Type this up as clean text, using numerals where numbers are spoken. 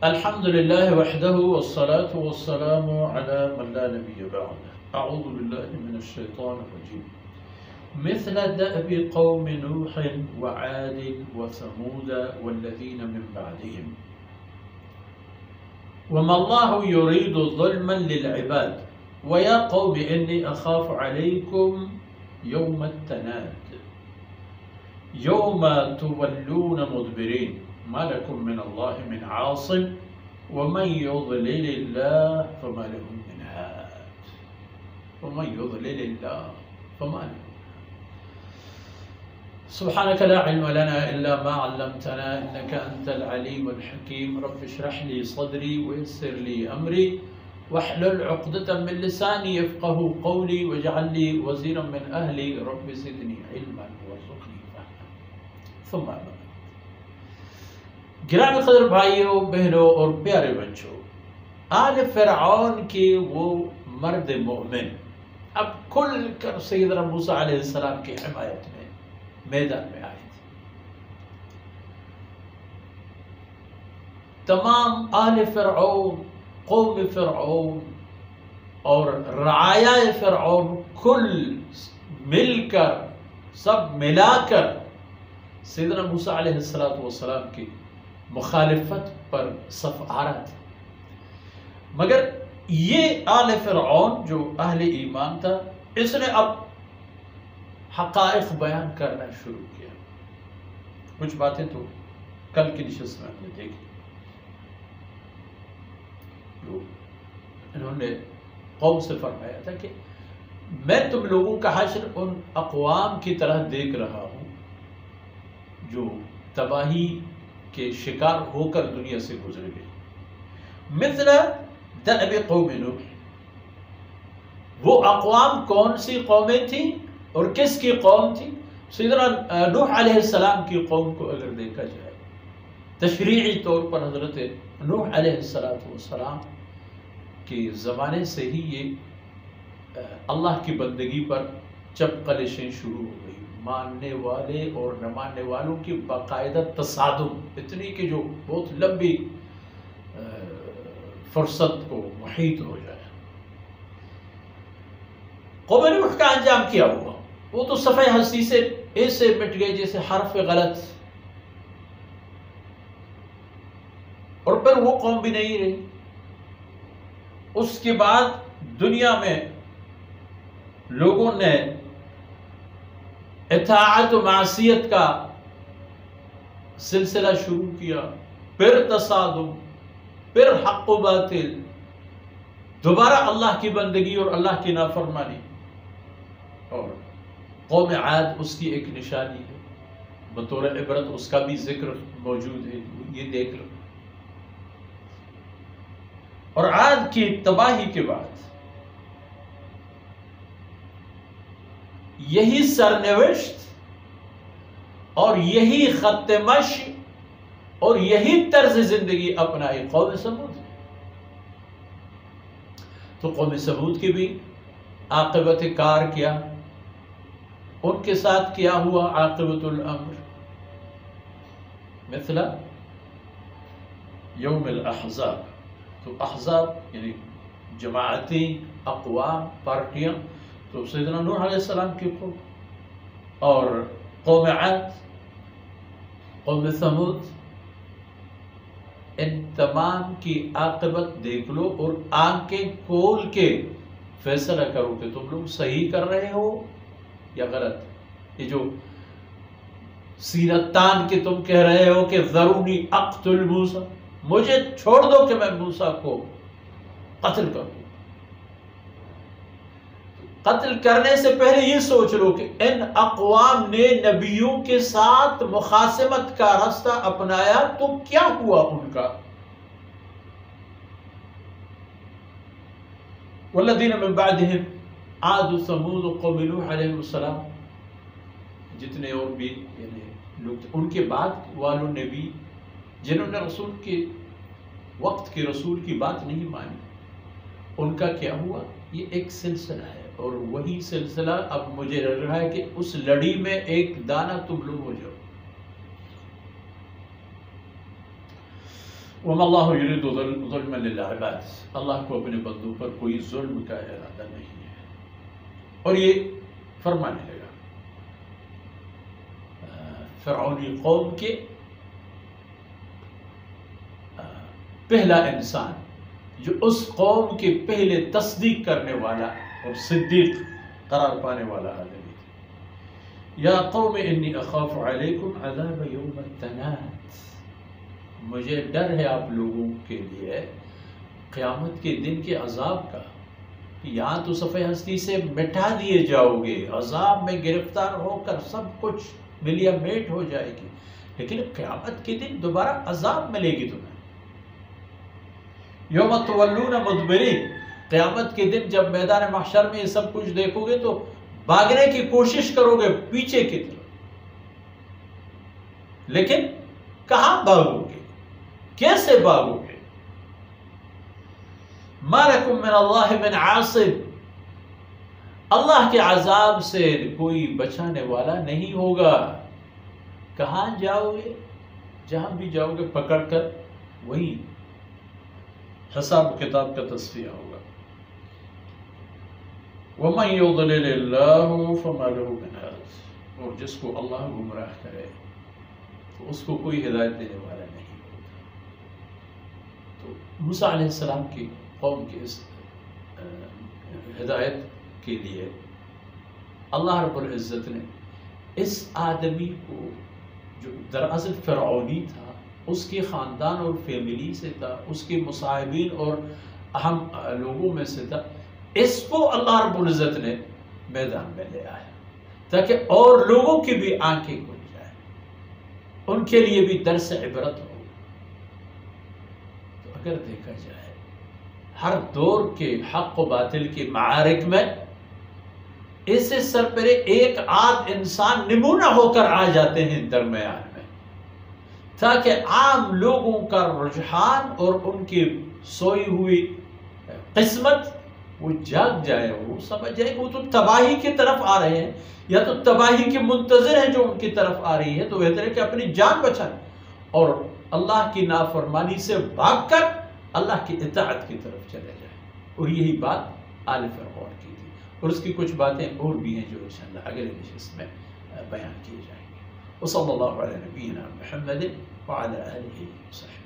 الحمد لله وحده والصلاة والسلام على من لا نبي بعده. أعوذ بالله من الشيطان الرجيم. مثل دأب قوم نوح وعاد وثمود والذين من بعدهم وما الله يريد ظلما للعباد ويا قوم إني أخاف عليكم يوم التناد يوم تولون مدبرين ما لكم من الله من عاصم ومن يضلل الله فما له من هاد ومن يضلل الله فما له. سبحانك لا علم لنا إلا ما علمتنا إنك أنت العليم الحكيم. رب اشرح لي صدري ويسر لي أمري واحلل عقدة من لساني يفقه قولي واجعل لي وزيرا من أهلي رب زدني علما وارزقني فهما. ثم أما گرامی قدر بھائیوں بہنوں اور پیارے بچوں، آل فرعون کے وہ مرد مومن اب کھل کر سیدنا موسیٰ علیہ السلام کی حمایت میں میدان میں آئے تھے. تمام آل فرعون، قوم فرعون اور رعایا فرعون کل مل کر سب ملا کر سیدنا موسیٰ علیہ السلام کی مخالفت پر صف آ رہا تھا. مگر یہ آل فرعون جو اہل ایمان تھا، اس نے اب حقائق بیان کرنا شروع کیا. کچھ باتیں تو کل کی نشست میں ہم نے دیکھی. انہوں نے قوم سے فرمایا تھا کہ میں تم لوگوں کا حشر ان اقوام کی طرح دیکھ رہا ہوں جو تباہی کے شکار ہو کر دنیا سے گزر گئی. مثل دأب قوم نوح. وہ اقوام کون سی قومیں تھیں اور کس کی قوم تھی؟ سیدنا نوح علیہ السلام کی قوم کو اگر دیکھا جائے، تشریعی طور پر حضرت نوح علیہ السلام کے زمانے سے ہی یہ اللہ کی بندگی پر چپقلشیں شروع ہو گئی. ماننے والے اور نہ ماننے والوں کی باقاعدہ تصادم اتنی کہ جو بہت لمبی فرصت کو محیط ہو جائے. قوم نوح کا انجام کیا ہوا؟ وہ تو صفحہ ہستی سے ایسے مٹ گئے جیسے حرف غلط، اور پھر وہ قوم بھی نہیں رہی. اس کے بعد دنیا میں لوگوں نے اطاعت و معصیت کا سلسلہ شروع کیا، پھر تصادم، پھر حق و باطل، دوبارہ اللہ کی بندگی اور اللہ کی نافرمانی. اور قوم عاد اس کی ایک نشانی ہے، بطور عبرت اس کا بھی ذکر موجود ہے، یہ دیکھ لو. اور عاد کی تباہی کے بعد یہی سرنوشت اور یہی خط مشی اور یہی طرز زندگی اپنائی قوم سمود. تو قوم سمود کی بھی عاقبت کار کیا، ان کے ساتھ کیا ہوا عاقبت الامر. مثل یوم الاحزاب. تو احزاب یعنی جماعتیں، اقوام، پارٹیاں. تو سیدنا نوح علیہ السلام کی قوم اور قوم عاد، قوم ثمود، ان تمام کی عاقبت دیکھ لو اور آنکھیں کھول کے فیصلہ کرو کہ تم لوگ صحیح کر رہے ہو یا غلط. یہ جو سینہ تان کے تم کہہ رہے ہو کہ ذرونی اقتل موسیٰ، مجھے چھوڑ دو کہ میں موسیٰ کو قتل کروں. قتل کرنے سے پہلے یہ سوچ لو کہ ان اقوام نے نبیوں کے ساتھ مخاصمت کا راستہ اپنایا تو کیا ہوا ان کا. والذین من بعدہم عاد ثمود قوم نوح علیہ السلام. جتنے اور بھی یعنی لوگ ان کے بعد والوں نے بھی جنہوں نے رسول کے وقت کے رسول کی بات نہیں مانی، ان کا کیا ہوا؟ یہ ایک سلسلہ ہے، اور وہی سلسلہ اب مجھے لگ رہا ہے کہ اس لڑی میں ایک دانہ تم لوگ ہو جاؤ. وَمَا اللَّهُ يُرِيدُ ظُلْمًا لِلْعِبَادِ، اللہ کو اپنے بندوں پر کوئی ظلم کا ارادہ نہیں ہے۔ اور یہ فرمانے لگا فرعونی قوم کے پہلا انسان جو اس قوم کے پہلے تصدیق کرنے والا اور صدیق قرار پانے والا آدمی تھا۔ یا قوم انی اخاف علیکم عذاب یوم التناد، مجھے ڈر ہے آپ لوگوں کے لیے قیامت کے دن کے عذاب کا، یہاں تو صفحہ ہستی سے مٹا دیے جاؤ گے، عذاب میں گرفتار ہو کر سب کچھ ملیا میٹ ہو جائے گی، لیکن قیامت کے دن دوبارہ عذاب ملے گی تمہیں۔ یوم تولون مدبرین، قیامت کے دن جب میدان محشر میں یہ سب کچھ دیکھو گے تو بھاگنے کی کوشش کرو گے پیچھے کی طرف، لیکن کہاں بھاگو گے، کیسے بھاگو گے؟ ما لکم من اللہ من عاصم، اللہ کے عذاب سے کوئی بچانے والا نہیں ہوگا۔ کہاں جاؤ گے؟ جہاں بھی جاؤ گے پکڑ کر وہی حساب کتاب کا تصفیہ ہوگا۔ وَمَن يُضْلِلِ اللَّهُ فَمَا لَهُ مِنْ هَادٍ، اور جس کو اللہ گمراہ کرے تو اس کو کوئی ہدایت دینے والا نہیں ہوتا۔ تو موسیٰ علیہ السلام کی قوم کی اس ہدایت کے لیے اللہ رب العزت نے اس آدمی کو، جو دراصل فرعونی تھا، اس کے خاندان اور فیملی سے تھا، اس کے مصاحبین اور اہم لوگوں میں سے تھا، اس کو اللہ رب العزت نے میدان میں لے آیا تاکہ اور لوگوں کی بھی آنکھیں کھل جائیں، ان کے لیے بھی درس عبرت ہو۔ تو اگر دیکھا جائے ہر دور کے حق و باطل کے معارک میں اس سے سرپرے ایک آدھ انسان نمونہ ہو کر آ جاتے ہیں درمیان میں، تاکہ عام لوگوں کا رجحان اور ان کی سوئی ہوئی قسمت وہ جاگ جائے، وہ سمجھ جائے کہ وہ تو تباہی کی طرف آ رہے ہیں یا تو تباہی کے منتظر ہیں جو ان کی طرف آ رہی ہے، تو بہتر ہے کہ اپنی جان بچائیں اور اللہ کی نافرمانی سے بھاگ کر اللہ کی اطاعت کی طرف چلے جائیں۔ اور یہی بات آل فرعون کی تھی، اور اس کی کچھ باتیں اور بھی ہیں جو انشاءاللہ اگلے نشست میں بیان کی جائیں گے۔ وصلی اللہ علیہ نبینا محمد وعلی آلہ وصحبہ۔